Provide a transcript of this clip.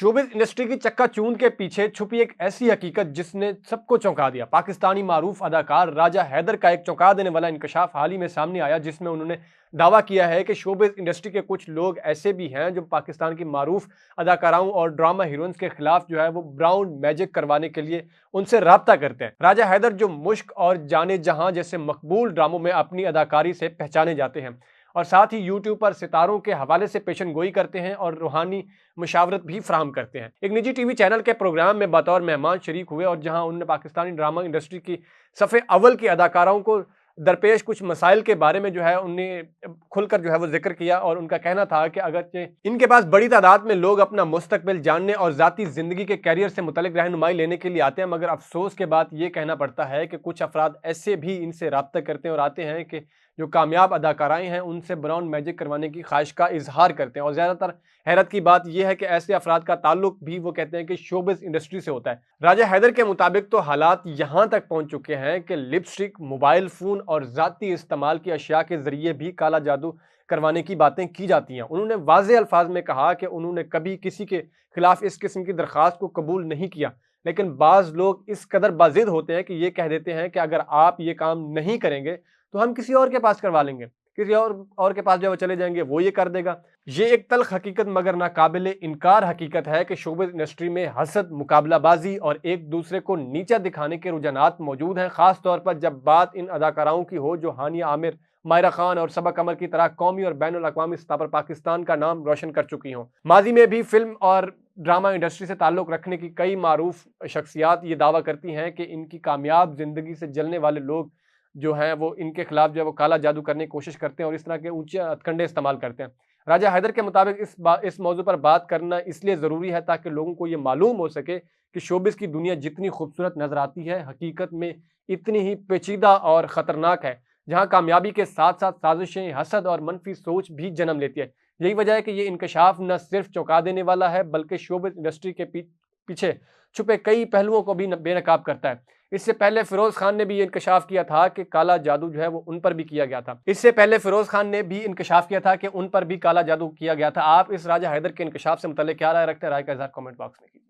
Showbiz industry की चक्का-चूंध के पीछे छुपी एक ऐसी हकीकत जिसने सबको चौंका दिया। पाकिस्तानी मारूफ अदाकार राजा हैदर का एक चौंका देने वाला इंकशाफ हाल ही में सामने आया, जिसमें उन्होंने दावा किया है कि शोबिज़ इंडस्ट्री के कुछ लोग ऐसे भी हैं जो पाकिस्तान की मारूफ अदाकाराओं और ड्रामा हीरोइंस के खिलाफ जो है वो ब्राउन मैजिक करवाने के लिए उनसे राब्ता करते हैं। राजा हैदर जो मुश्क और जाने जहां जैसे मकबूल ड्रामों में अपनी अदाकारी से पहचाने जाते हैं और साथ ही यूट्यूब पर सितारों के हवाले से पेशन गोई करते हैं और रूहानी मुशावरत भी फराहम करते हैं। एक निजी टीवी चैनल के प्रोग्राम में बतौर मेहमान शरीक हुए और जहां उन्होंने पाकिस्तानी ड्रामा इंडस्ट्री की सफ़े अव्वल की अदाकाराओं को दरपेश कुछ मसाइल के बारे में जो है उन्हें खुलकर जो है वो जिक्र किया और उनका कहना था कि अगरचे इनके पास बड़ी तादाद में लोग अपना मुस्तकबिल जानने और ज़ाती ज़िंदगी के कैरियर से मुतल्लिक रहनुमाई लेने के लिए आते हैं, मगर अफसोस के बाद ये कहना पड़ता है कि कुछ अफराद ऐसे भी इनसे राब्ता करते हैं और आते हैं कि जो कामयाब अदाकाराएं हैं उनसे ब्राउन मैजिक करवाने की ख्वाहिश का इजहार करते हैं। और ज़्यादातर हैरत की बात यह है कि ऐसे अफराद का ताल्लुक भी वो कहते हैं कि शोबिज़ इंडस्ट्री से होता है। राजा हैदर के मुताबिक तो हालात यहाँ तक पहुँच चुके हैं कि लिपस्टिक, मोबाइल फ़ोन और ज़ाती इस्तेमाल की अशिया के ज़रिए भी काला जादू करवाने की बातें की जाती हैं। उन्होंने वाज़े अल्फाज में कहा कि उन्होंने कभी किसी के खिलाफ इस किस्म की दरख्वास्त को कबूल नहीं किया, लेकिन बाज़ लोग इस कदर बाज़िद होते हैं कि ये कह देते हैं कि अगर आप ये काम नहीं करेंगे तो हम किसी और के पास करवा लेंगे, किसी और के पास जब वो चले जाएंगे वो ये कर देगा। ये एक तल्ख हकीकत मगर नाकाबिले इनकार हकीकत है कि शोबिज़ इंडस्ट्री में हसद, मुकाबलाबाजी और एक दूसरे को नीचा दिखाने के रुझानात मौजूद हैं, खास तौर पर जब बात इन अदाकाराओं की हो जो हानिया आमिर, मायरा खान और सबा कमर की तरह कौमी और बैनुल अक़वामी सतह पर पाकिस्तान का नाम रोशन कर चुकी हों। माजी में भी फिल्म और ड्रामा इंडस्ट्री से ताल्लुक़ रखने की कई मारूफ शख्सियात ये दावा करती हैं कि इनकी कामयाब जिंदगी से जलने वाले लोग जो हैं वो इनके खिलाफ जो है वो काला जादू करने की कोशिश करते हैं और इस तरह के ऊंचे हथकंडे इस्तेमाल करते हैं। राजा हैदर के मुताबिक इस मौजू पर बात करना इसलिए ज़रूरी है ताकि लोगों को ये मालूम हो सके कि शोबिस की दुनिया जितनी खूबसूरत नजर आती है हकीकत में इतनी ही पेचीदा और ख़तरनाक है, जहाँ कामयाबी के साथ साथ साजिशें, हसद और मनफी सोच भी जन्म लेती है। यही वजह है कि ये इंकशाफ न सिर्फ चौंका देने वाला है बल्कि शोबिस इंडस्ट्री के पीछे छुपे कई पहलुओं को भी बेनकाब करता है। इससे पहले फिरोज खान ने भी ये इंकशाफ किया था कि काला जादू जो है वो उन पर भी किया गया था। आप इस राजा हैदर के इंकशाफ से मुतल्लिक क्या राय रखते हैं? राय का इज़हार कमेंट बॉक्स में कीजिए।